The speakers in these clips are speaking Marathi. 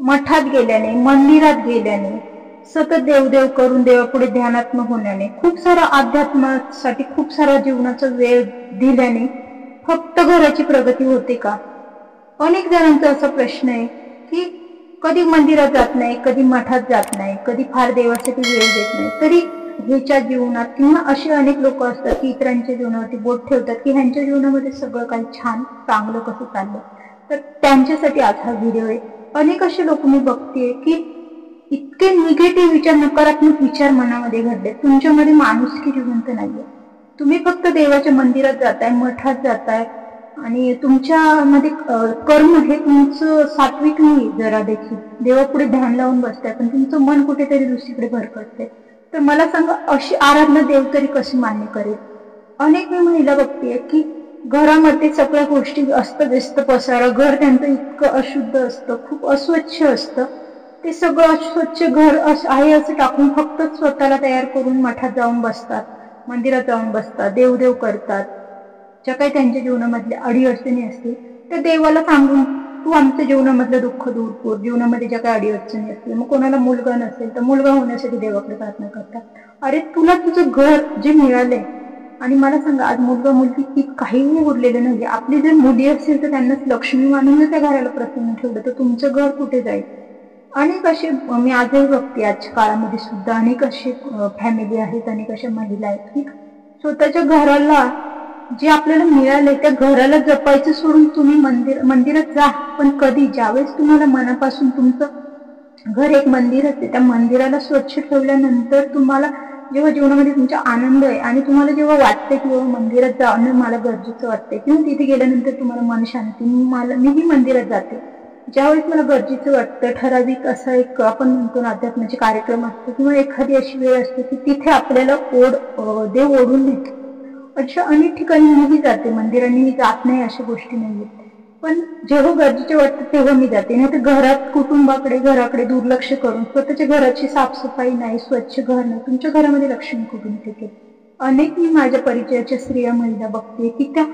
मठात गेल्याने, मंदिरात गेल्याने, सतत देवदेव करून देवापुढे ध्यानात्म होण्याने, खूप सारा अध्यात्मासाठी खूप सारा जीवनाचा वेळ दिल्याने फक्त घराची प्रगती होते का? अनेक जणांचा असा प्रश्न आहे की कधी मंदिरात जात नाही, कधी मठात जात नाही, कधी फार देवासाठी वेळ देत नाही, तरी ह्याच्या जीवनात किंवा असे अनेक लोक असतात की इतरांच्या जीवनावरती बोट ठेवतात की ह्यांच्या जीवनामध्ये सगळं काही छान चांगलं कसं चाललं. तर त्यांच्यासाठी आज हा व्हिडिओ आहे. अनेक असे लोक मी बघते की इतके निगेटिव्ह विचार, नकारात्मक विचार मनामध्ये घडले. तुमच्यामध्ये माणुसकी जिवंत नाहीये. तुम्ही फक्त देवाच्या मंदिरात जाताय, मठात जाताय आणि तुमच्यामध्ये कर्म हे तुमचं सात्विक नाही जरा देखील. देवापुढे ध्यान लावून बसताय पण तुमचं मन कुठेतरी दुसरीकडे भरकटते. तर मला सांगा, अशी आराधना देव तरी कशी मान्य करेल? अनेक मी महिला बघतेय की घरामध्ये सगळ्या गोष्टी अस्तव्यस्त पसारा, घर त्यांचं इतकं अशुद्ध असतं, खूप अस्वच्छ असतं. ते सगळं अस्वच्छ घर आहे असं टाकून फक्त स्वतःला तयार करून मठात जाऊन बसतात, मंदिरात जाऊन बसतात, देवदेव करतात. ज्या काही त्यांच्या जीवनामधल्या अडीअडचणी असतील त्या देवाला सांगून तू आमच्या जीवनामधलं दुःख दूर कर, जीवनामध्ये ज्या काही अडीअडचणी असतील. मग कोणाला मुलगा नसेल तर मुलगा होण्यासाठी देवाकडे प्रार्थना करतात. अरे तुला तुझं घर जे मिळालंय, आणि मला सांगा आज मुलगा मुलगी काहीही उरलेलं नाहीये. आपली जर मुली असेल तर त्यांनाच लक्ष्मी मानून जर त्या घराला प्रसन्न ठेवलं तर तुमचं घर कुठे जाईल? अनेक असे मी आजही बघते, आजच्या काळामध्ये सुद्धा अनेक असे फॅमिली आहेत, अनेक अशा महिला आहेत की स्वतःच्या घराला जे आपल्याला मिळालंय त्या घराला जपायचं सोडून तुम्ही मंदिरात जा. पण कधी? ज्यावेळेस तुम्हाला मनापासून तुमचं घर एक मंदिर असते, त्या मंदिराला स्वच्छ ठेवल्यानंतर तुम्हाला जेव्हा जीवनामध्ये तुमचा आनंद आहे आणि तुम्हाला जेव्हा वाटतं की बाबा मंदिरात जाणं मला गरजेचं वाटतंय किंवा तिथे गेल्यानंतर तुम्हाला मन शांती, मीही मंदिरात जाते ज्यावेळेस मला गरजेचं वाटतं, ठराविक असा एक आपण म्हणतो ना अध्यात्माचे कार्यक्रम असतो किंवा एखादी अशी वेळ असते की तिथे आपल्याला देव ओढून नेतो. अशा अनेक ठिकाणी मीही जाते, मंदिरांनी जात नाही अशा गोष्टी नाहीये. पण जेव्हा गरजेचे वाटतं तेव्हा मी जाते. नाही तर घरात कुटुंबाकडे घराकडे दुर्लक्ष करून स्वतःच्या घराची साफसफाई नाही, स्वच्छ घर नाही, तुमच्या घरामध्ये लक्ष्मी कुठून येते? अनेक मी माझ्या परिचयाच्या स्त्रिया महिला बघते की त्या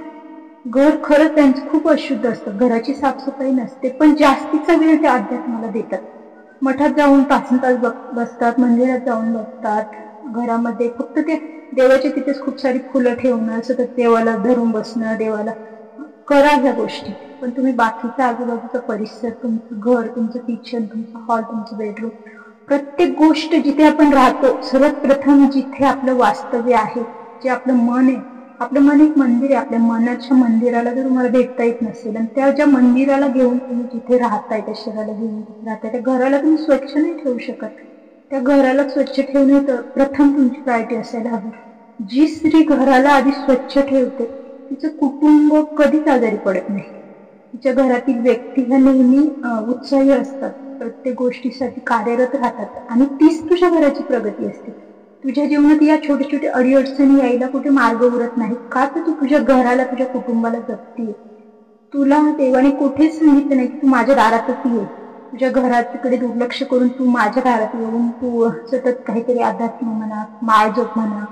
घर खरंच त्यांचं खूप अशुद्ध असतं, घराची साफसफाई नसते, पण जास्तीचा वेळ त्या अध्यात्माला देतात. मठात जाऊन तासन-तास बसतात, मंदिरात जाऊन बसतात, घरामध्ये फक्त ते देवाच्या तिथेच खूप सारी फुलं ठेवणं, सतत देवाला धरून बसणं, देवाला करा ह्या गोष्टी. पण तुम्ही बाकीचा आजूबाजूचा परिसर, तुमचं घर, तुमचं किचन, तुमचं हॉल, तुमचं बेडरूम, प्रत्येक गोष्ट जिथे आपण राहतो, सर्वात प्रथम जिथे आपलं वास्तव्य आहे, जे आपलं मन आहे, आपलं मन एक मंदिर आहे. आपल्या मनाच्या मंदिराला जर तुम्हाला भेटता येत नसेल आणि त्या ज्या मंदिराला घेऊन तुम्ही जिथे राहताय, त्या शहराला घेऊन राहताय, त्या घराला तुम्ही स्वच्छ नाही ठेवू शकत. त्या घराला स्वच्छ ठेवणे तर प्रथम तुमची प्रायोरिटी असायला हवी. जी स्त्री घराला आधी स्वच्छ ठेवते तिचं कुटुंब कधीच आजारी पडत नाही. तिच्या घरातील व्यक्ती ह्या नेहमी उत्साही असतात, प्रत्येक गोष्टीसाठी कार्यरत राहतात आणि तीच तुझ्या घराची प्रगती असते. तुझ्या जीवनात या छोटे छोटे अडीअडचणी यायला कुठे मार्ग उरत नाही का? तर तू तुझ्या घराला, तुझ्या कुटुंबाला जपतीये. तुला देवाने कुठेच सांगितलं नाही की तू माझ्या दारातच ये. तुझ्या घराकडे दुर्लक्ष करून तू माझ्या दारात येऊन तू सतत काहीतरी अध्यात्म म्हणा, माळ जप म्हणा,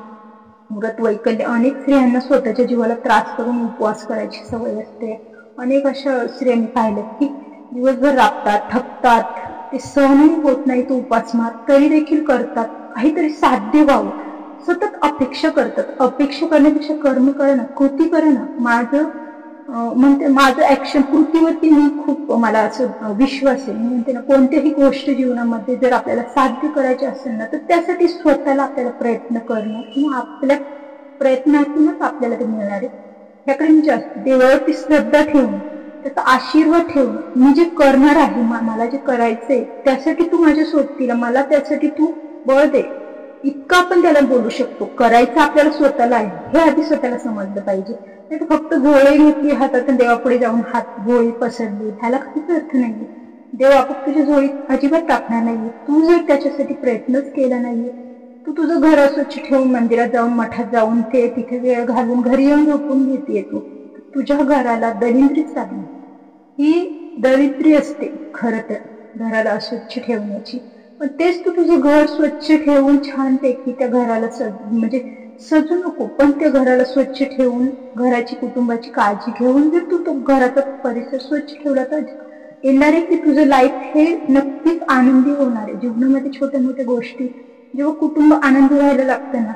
व्रत वैकल्य. अनेक स्त्रियांना स्वतःच्या जीवाला त्रास करून उपवास करायची सवय असते. अनेक अशा स्त्रियांनी पाहिलं की दिवसभर राबतात, थकतात, ते सहनही होत नाही तो उपासमार, तरी देखील करतात. काहीतरी साध्य व्हावं, सतत अपेक्षा करतात. अपेक्षा करण्यापेक्षा कर्म करणं, कृती करणं. माझं ऍक्शन, कृतीवरती मी खूप, मला असं विश्वास आहे. मी म्हणते ना, कोणत्याही गोष्ट जीवनामध्ये जर आपल्याला साध्य करायची असेल ना, तर त्यासाठी स्वतःला आपल्याला प्रयत्न करणं किंवा आपल्या प्रयत्नातूनच आपल्याला ते मिळणार आहे. ह्याकडे मी जास्त देवावरती श्रद्धा ठेवून, त्याचा आशीर्वाद ठेवून, मी जे करणार आहे, मला जे करायचंय त्यासाठी तू माझ्या सोबतीला, मला त्यासाठी तू बळ दे, इतकं आपण त्याला बोलू शकतो. करायचं आपल्याला स्वतःला आहे हे आधी स्वतःला समजलं पाहिजे. नाही तर फक्त झोळी घेतली हातात देवापुढे जाऊन हात झोळी पसरली, ह्याला काहीच अर्थ नाहीये. देव आपोआप तुझ्या झोळीत अजिबात टाकणार नाहीये. तू जर त्याच्यासाठी प्रयत्नच केला नाहीये, तू तुझं घर स्वच्छ ठेवून मंदिरात जाऊन, मठात जाऊन, ते तिथे वेळ घालून घरी येऊन झोपून घेतेय, तू तुझ्या घराला दरिद्री चालली. ही दरिद्री असते खरं तर घराला अस्वच्छ ठेवण्याची. पण तेच तू तुझं घर स्वच्छ ठेवून छानपैकी त्या घराला म्हणजे सजू नको, पण त्या घराला स्वच्छ ठेवून, घराची कुटुंबाची काळजी घेऊन जर तू तो घराचा परिसर स्वच्छ ठेवला तर इनडायरेक्टली तुझं लाईफ हे नक्कीच आनंदी होणार आहे. जीवनामध्ये छोट्या मोठ्या गोष्टी, जेव्हा कुटुंब आनंदी व्हायला लागतं ना,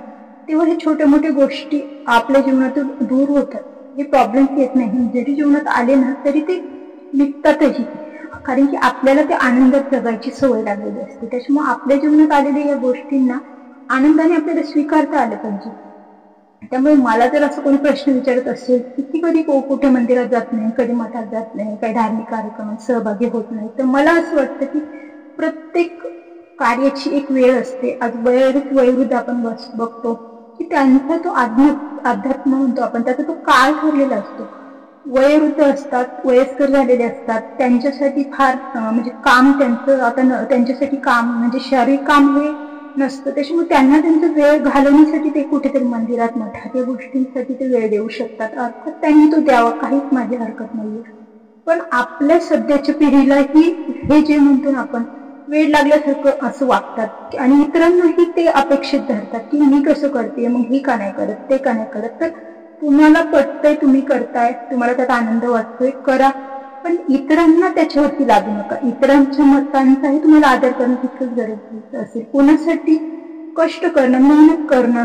तेव्हा हे छोट्या मोठ्या गोष्टी आपल्या जीवनातून दूर होतात. हे प्रॉब्लेम्स येत नाही. जरी जीवनात आले ना तरी ते निघतातही, कारण की आपल्याला ते आनंदात जगायची सवय लागलेली असते. त्याच्यामुळे आपल्या जीवनात आलेल्या या गोष्टींना आनंदाने आपल्याला स्वीकारता आलं पाहिजे. त्यामुळे मला जर असं कोणी प्रश्न विचारत असेल की कधी कुठे मंदिरात जात नाही, कधी मठात जात नाही, काही धार्मिक कार्यक्रमात सहभागी होत नाही, तर मला असं वाटतं की प्रत्येक कार्याची एक वेळ असते. आज बरेच वयोवृद्ध आपण बघतो की त्यांचा तो अध्यात्म म्हणतो आपण, त्याचा तो काळ ठरलेला असतो. वयोवृद्ध असतात, वयस्कर झालेले असतात, त्यांच्यासाठी फार म्हणजे काम त्यांचं आता त्यांच्यासाठी काम म्हणजे शारीरिक काम हे नसतं. त्याच्यामुळे त्यांना त्यांचा वेळ घालवण्यासाठी ते कुठेतरी मंदिरात, मठात या गोष्टींसाठी ते वेळ देऊ शकतात. अर्थात त्यांनी तो द्यावा, काहीच माझी हरकत नाहीये. पण आपल्या सध्याच्या पिढीलाही हे जे म्हणतो ना आपण वेळ लागल्यासारखं असं वागतात आणि इतरांनाही ते अपेक्षित धरतात की मी कसं करते, मग ही का नाही करत, ते का नाही करत. तर तुम्हाला पटतंय, तुम्ही करताय, तुम्हाला त्यात आनंद वाटतोय, करा, पण इतरांना त्याच्यावरती लागू नका. इतरांच्या मतांचाही तुम्हाला आदर करणं तितकंच गरजेचं असेल. कोणासाठी कष्ट करणं, मेहनत करणं,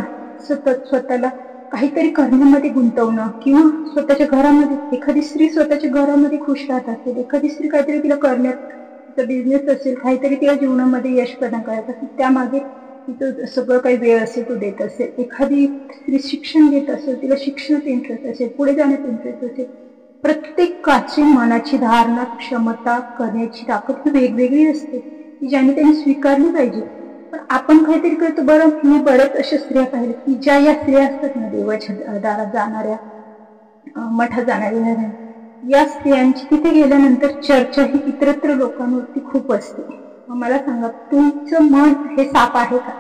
सतत स्वतःला काहीतरी करण्यामध्ये गुंतवणं, किंवा स्वतःच्या घरामध्ये एखादी स्त्री स्वतःच्या घरामध्ये खुश राहत असेल, एखादी स्त्री काहीतरी तिला करण्यात, तिचा बिझनेस असेल, काहीतरी तिला जीवनामध्ये यश प्रदान करायचं असेल, त्यामागे तिचं सगळं काही वेळ असेल तो देत असेल. एखादी स्त्री शिक्षण घेत असेल, तिला शिक्षणात इंटरेस्ट असेल, पुढे जाण्यात इंटरेस्ट असेल. प्रत्येकाची मनाची धारणा, क्षमता करण्याची ताकद ही वेगवेगळी असते, की ज्याने त्यांनी स्वीकारली पाहिजे. पण आपण काहीतरी करतो. बरं, मी बऱ्याच अशा स्त्रिया पाहिल्या की ज्या या स्त्रिया असतात ना, देवाच्या दारात जाणाऱ्या, मठात जाणाऱ्या, या स्त्रियांची तिथे गेल्यानंतर चर्चा ही इतरत्र लोकांवरती खूप असते. मला सांगा, तुमचं मन हे साफ आहे का?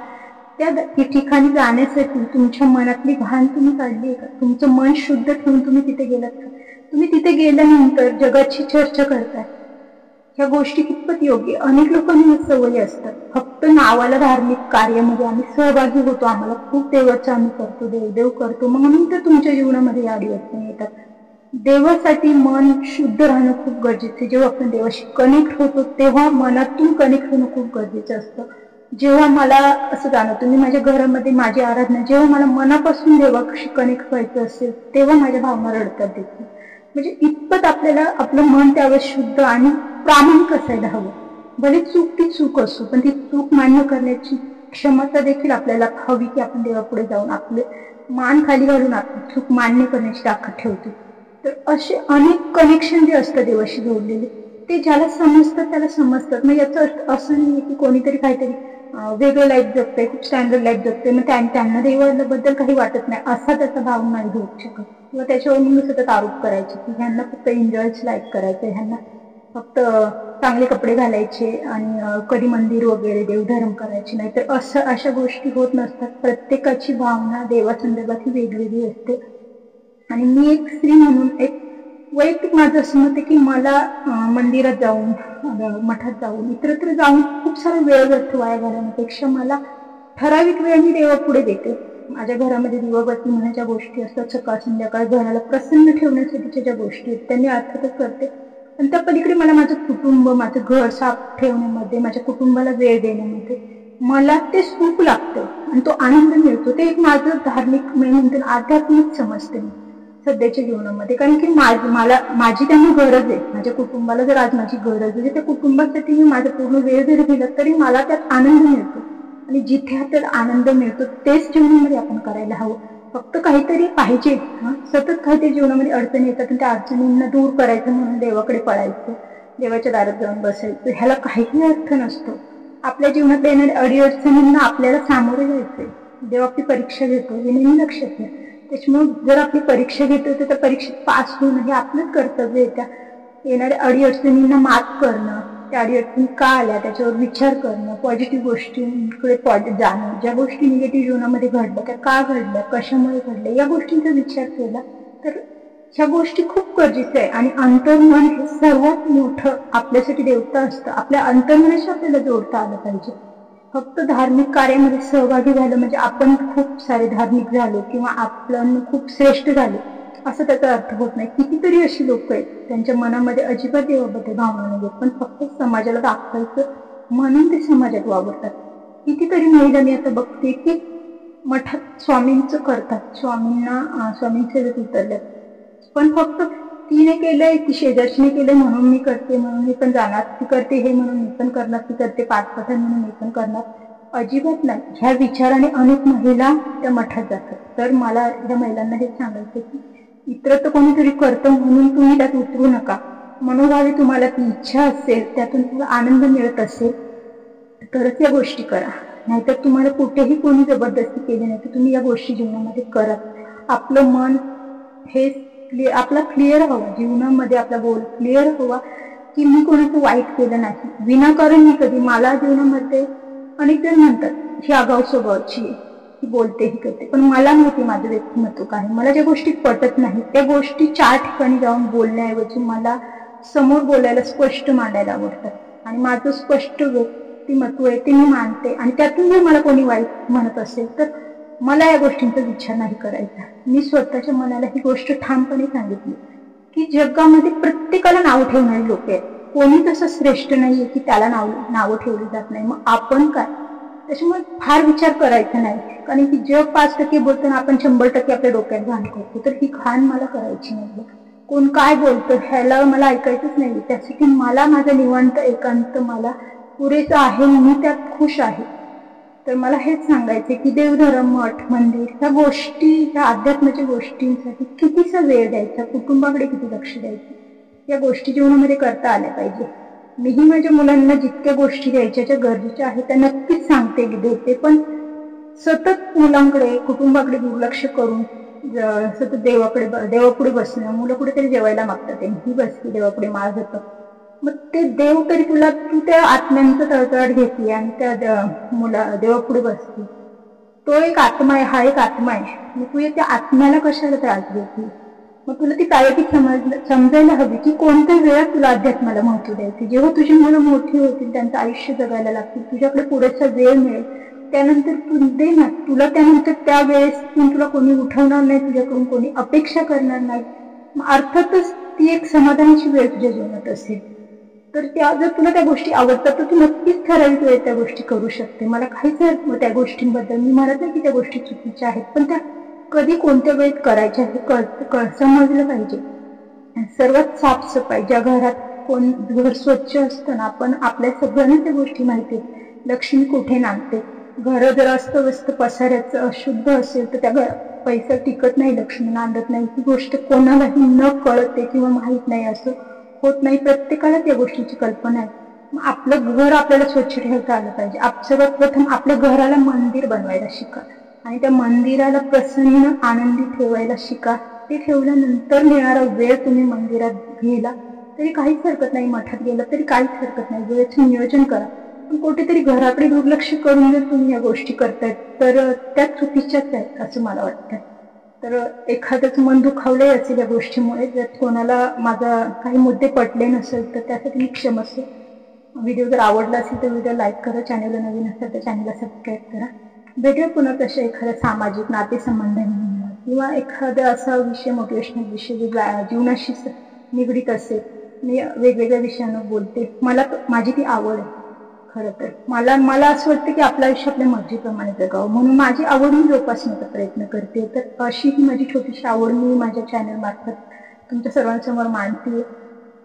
त्या ठिकाणी जाण्यासाठी तुमच्या मनातली घाण तुम्ही काढली आहे का? तुमचं मन शुद्ध ठेवून तुम्ही तिथे गेलात का? तुम्ही तिथे गेल्यानंतर जगाची चर्चा करताय, ह्या गोष्टी कितपत योग्य? अनेक लोकांना सवयी असतात, फक्त नावाला धार्मिक कार्यामध्ये आम्ही सहभागी होतो, आम्हाला खूप देवाचं आम्ही करतो, देव करतो, म्हणून तर तुमच्या जीवनामध्ये अडचणी येतात. देवासाठी मन शुद्ध राहणं खूप गरजेचं आहे. जेव्हा आपण देवाशी कनेक्ट होतो तेव्हा मनातून कनेक्ट होणं खूप गरजेचं असतं. जेव्हा मला असं जाणवतं, मी माझ्या घरामध्ये माझी आराधना, जेव्हा मला मनापासून देवाशी कनेक्ट व्हायचं असेल, तेव्हा माझ्या भावना रडतात देखील. म्हणजे इतपत आपल्याला आपलं मन त्यावेळेस शुद्ध आणि प्रामाणिक असायला हवं. भले चूक ती चूक असो, पण ती चूक मान्य करण्याची क्षमता देखील आपल्याला हवी, की आपण देवापुढे जाऊन आपले मान खाली घालून आपली चूक मान्य करण्याची ताकद ठेवतो. तर असे अनेक कनेक्शन जे असतात देवाशी जोडलेले, ते ज्याला समजतात त्याला समजतात. मग याचा अर्थ असं नाही की कोणीतरी काहीतरी वेगळं लाईफ जगतंय, खूप स्टँडर्ड लाईफ जगतंय, मग त्यांना देवाबद्दल काही वाटत नाही असा त्याचा भाव नाही होऊ शकत. किंवा त्याच्यावर मी सतत आरोप करायचे की ह्यांना फक्त एन्जॉयच लाईफ करायचं, ह्यांना फक्त चांगले कपडे घालायचे आणि कधी मंदिर वगैरे देवधर्म करायचे नाही. तर अशा गोष्टी होत नसतात. प्रत्येकाची भावना देवासंदर्भात ही वेगवेगळी असते. आणि मी एक स्त्री म्हणून एक वैयक्तिक माझं असं मत आहे की मला मंदिरात जाऊन, मठात जाऊन, इतरत्र जाऊन खूप सारा वेळ व्यर्थ वाया घालण्यापेक्षा मला ठराविक वेळ मी देवापुढे देते. माझ्या घरामध्ये दिवाबत्ती म्हणण्याच्या गोष्टी असतात, सकाळ संध्याकाळ घराला प्रसन्न ठेवण्यासाठीच्या ज्या गोष्टी आहेत त्यांनी अर्थातच करते. पण त्या पलीकडे मला माझं कुटुंब, माझं घर साफ ठेवण्यामध्ये, माझ्या कुटुंबाला वेळ देण्यामध्ये मला ते सुख लागतं आणि तो आनंद मिळतो. ते एक माझं धार्मिक, म्हणून आध्यात्मिक समजते मी सध्याच्या जीवनामध्ये. कारण की माझी त्यांना गरज आहे. माझ्या कुटुंबाला जर आज माझी गरज आहे, त्या कुटुंबासाठी मी माझा पूर्ण वेळ जरी दिला तरी मला त्यात आनंद मिळतो. आणि जिथे आपल्याला आनंद मिळतो तेच जीवनामध्ये आपण करायला हवं. फक्त काहीतरी पाहिजे, सतत काहीतरी जीवनामध्ये अडचणी येतात आणि त्या अडचणींना दूर करायचं म्हणून देवाकडे पळायचं, देवाच्या दारात जाऊन बसायचं, ह्याला काहीही अर्थ नसतो. आपल्या जीवनात येणाऱ्या अडीअडचणींना आपल्याला सामोरे जायचंय. देव आपली परीक्षा घेतो हे नेहमी लक्षात घ्या. त्याच्यामुळे जर आपली परीक्षा घेतो तर त्या परीक्षेत पास होणं हे आपलंच कर्तव्य आहे. त्या येणाऱ्या अडीअडचणींना मात करणं, त्या अडीअडचणी का आल्या त्याच्यावर विचार करणं, पॉझिटिव्ह गोष्टींकडे जाणं, ज्या गोष्टी निगेटिव्ह जीवनामध्ये घडल्या त्या का घडल्या, कशामुळे घडल्या, या गोष्टींचा विचार केला तर ह्या गोष्टी खूप गरजेच्या आहे. आणि अंतर्मन हे सर्वात मोठं आपल्यासाठी देवता असतं. आपल्या अंतर्मनाशी आपल्याला जोडता आलं पाहिजे. फक्त धार्मिक कार्यामध्ये सहभागी झालं म्हणजे आपण खूप सारे धार्मिक झालो किंवा आपण खूप श्रेष्ठ झालो असं त्याचा अर्थ होत नाही. कितीतरी अशी लोक आहेत त्यांच्या मनामध्ये अजिबात देवाबद्दल भावना नाही, पण फक्त समाजाला दाखवायचं म्हणून ते समाजात वावरतात. कितीतरी महिला मी आता बघते की मठात स्वामींचं करतात, स्वामींचे उतरल्यात, पण फक्त तिने केलंय, ती शेजारचीने केलंय म्हणून मी करते, म्हणून मी पण जाणार, ती करते हे म्हणून मी पण करणार, ती करते पाठपठण म्हणून मी पण करणार. अजिबात नाही. ह्या विचाराने अनेक महिला त्या मठात जातात. तर मला ह्या महिलांना हे सांगायचं की इतर कोणीतरी करतं म्हणून तुम्ही त्यात उतरू नका. मनोभावी तुम्हाला ती इच्छा असेल, त्यातून तुम्हाला आनंद मिळत असेल तरच या गोष्टी करा. नाहीतर तुम्हाला कुठेही कोणी जबरदस्ती केली नाही तर तुम्ही या गोष्टी जीवनामध्ये करा. आपलं मन हे आपला क्लिअर हवा, जीवनामध्ये आपला गोल क्लिअर हवा की मी कोणाचं वाईट केलं नाही, विनाकारण मी कधी. मला जीवनामध्ये अनेक जण म्हणतात ही आगाऊ स्वभावाची आहे, ही बोलते, ही करते, पण मला माहिती माझं व्यक्तिमत्व काय. मला ज्या गोष्टी पटत नाही त्या गोष्टी 4 ठिकाणी जाऊन बोलण्याऐवजी मला समोर बोलायला, स्पष्ट मांडायला आवडतात. आणि माझं स्पष्ट व्यक्तिमत्व आहे ते मी मानते. आणि त्यातून जर मला कोणी वाईट म्हणत असेल तर मला या गोष्टींचा विचार नाही करायचा. मी स्वतःच्या मनाला ही गोष्ट ठामपणे सांगितली की जगामध्ये प्रत्येकाला नाव ठेवणारी लोक आहेत. कोणी तसं श्रेष्ठ नाहीये की त्याला नावं ठेवली जात नाही. मग आपण काय? त्याच्यामुळे फार विचार करायचा नाही, कारण की जग 5% बोलताना आपण 100% आपल्या डोक्यात घाण करतो. तर ही घाण मला करायची नाही. कोण काय बोलतं ह्याला मला ऐकायचंच नाही. त्यासाठी मला माझं निवांत एकांत मला पुरेसं आहे, मी त्यात खुश आहे. तर मला हेच सांगायचे की देवधर्म, मठ, मंदिर ह्या गोष्टी, ह्या अध्यात्माच्या गोष्टींसाठी कितीसा वेळ द्यायचा, कुटुंबाकडे किती लक्ष द्यायचं, या गोष्टी जीवनामध्ये करता आल्या पाहिजे. मीही माझ्या मुलांना जितक्या गोष्टी द्यायच्या ज्या गरजेच्या आहेत त्या नक्कीच सांगते, देते, पण सतत मुलांकडे, कुटुंबाकडे दुर्लक्ष करून सतत देवापुढे बसणं. मुलं कुठेतरी जेवायला मागतात, ही बसली देवापुढे माळ घेतात, मग ते देव तरी तुला, तू त्या आत्म्यांचं तळतळाट घेतली आणि त्या देवापुढे बसली. तो एक आत्मा आहे, हा एक आत्मा आहे, मग तू त्या आत्म्याला कशाला त्रास घेतली? मग तुला ती प्रायोरिटी समजायला हवी की कोणत्या वेळात तुला अध्यात्माला महत्व द्यायचे. जेव्हा तुझी मुलं मोठी होतील, त्यांचं आयुष्य जगायला लागतील, तुझ्याकडे पुरेसा वेळ मिळेल, त्यानंतर तू दे ना. तुला त्यानंतर त्या वेळेस तुला कोणी उठवणार नाही, तुझ्याकडून कोणी अपेक्षा करणार नाही. अर्थातच ती एक समाधानाची वेळ तुझ्या जीवनात असेल. तर जर तुला त्या गोष्टी आवडतात तर तू नक्कीच ठराविक वेळेत त्या गोष्टी करू शकते. मला काहीच त्या गोष्टींबद्दल मी म्हणत नाही की त्या गोष्टी चुकीच्या आहेत, पण त्या कधी कोणत्या वेळेत करायच्या हे समजलं पाहिजे. सर्वात साफसफाई, ज्या घरात घर स्वच्छ असतं ना, आपण आपल्या सगळ्यांना त्या गोष्टी माहिती आहेत. लक्ष्मी कुठे नांदते. घर जर अस्तव्यस्त पसाऱ्याचं अशुद्ध असेल तर त्या घरात पैसा टिकत नाही, लक्ष्मी नांदत नाही. ही गोष्ट कोणालाही न कळते किंवा माहीत नाही असं होत नाही. प्रत्येकाला त्या गोष्टीची कल्पना आहे. आपलं घर आपल्याला स्वच्छ ठेवता आलं पाहिजे. सर्वात प्रथम आपल्या घराला मंदिर बनवायला शिका आणि त्या मंदिराला प्रसन्न, आनंदी ठेवायला शिका. ते ठेवल्यानंतर मिळणारा वेळ तुम्ही मंदिरात गेला तरी काहीच हरकत नाही, मठात गेला तरी काहीच हरकत नाही. वेळेचं नियोजन करा. पण कुठेतरी घराकडे दुर्लक्ष करून जर तुम्ही या गोष्टी करतायत तर त्या चुकीच्याच आहेत असं मला वाटतं. तर एखादंच मन दुखावलंही असेल या गोष्टीमुळे. जर कोणाला माझा काही मुद्दे पटले नसेल तर त्यासाठी मी क्षमस्व. व्हिडिओ जर आवडला असेल तर व्हिडिओ लाईक करा, चॅनलला नवीन असेल तर चॅनलला सबस्क्राईब करा. भेटूया पुन्हा तशा एखाद्या सामाजिक नातेसंबंध किंवा एखादा असा विषय, मोटिवेशनल विषय जे जीवनाशी निगडीत असेल. मी वेगवेगळ्या विषयांवर बोलते. माझी ती आवड आहे. खरं तर मला असं वाटतं की आपलं आयुष्य आपल्या मर्जीप्रमाणे जगावं, म्हणून माझी आवड मी जोपासण्याचा प्रयत्न करते. तर अशी ही माझी छोटीशी आवड मी माझ्या चॅनल मार्फत तुमच्या सर्वांसमोर मांडते.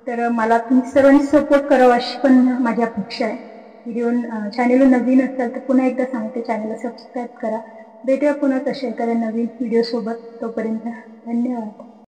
तर मला तुम्ही सर्वांनी सपोर्ट करावा अशी पण माझी अपेक्षा आहे. चॅनल नवीन असाल तर पुन्हा एकदा सांगते, चॅनलला सबस्क्राईब करा. भेटूया पुन्हा तशा एखाद्या नवीन व्हिडिओ सोबत. तोपर्यंत धन्यवाद.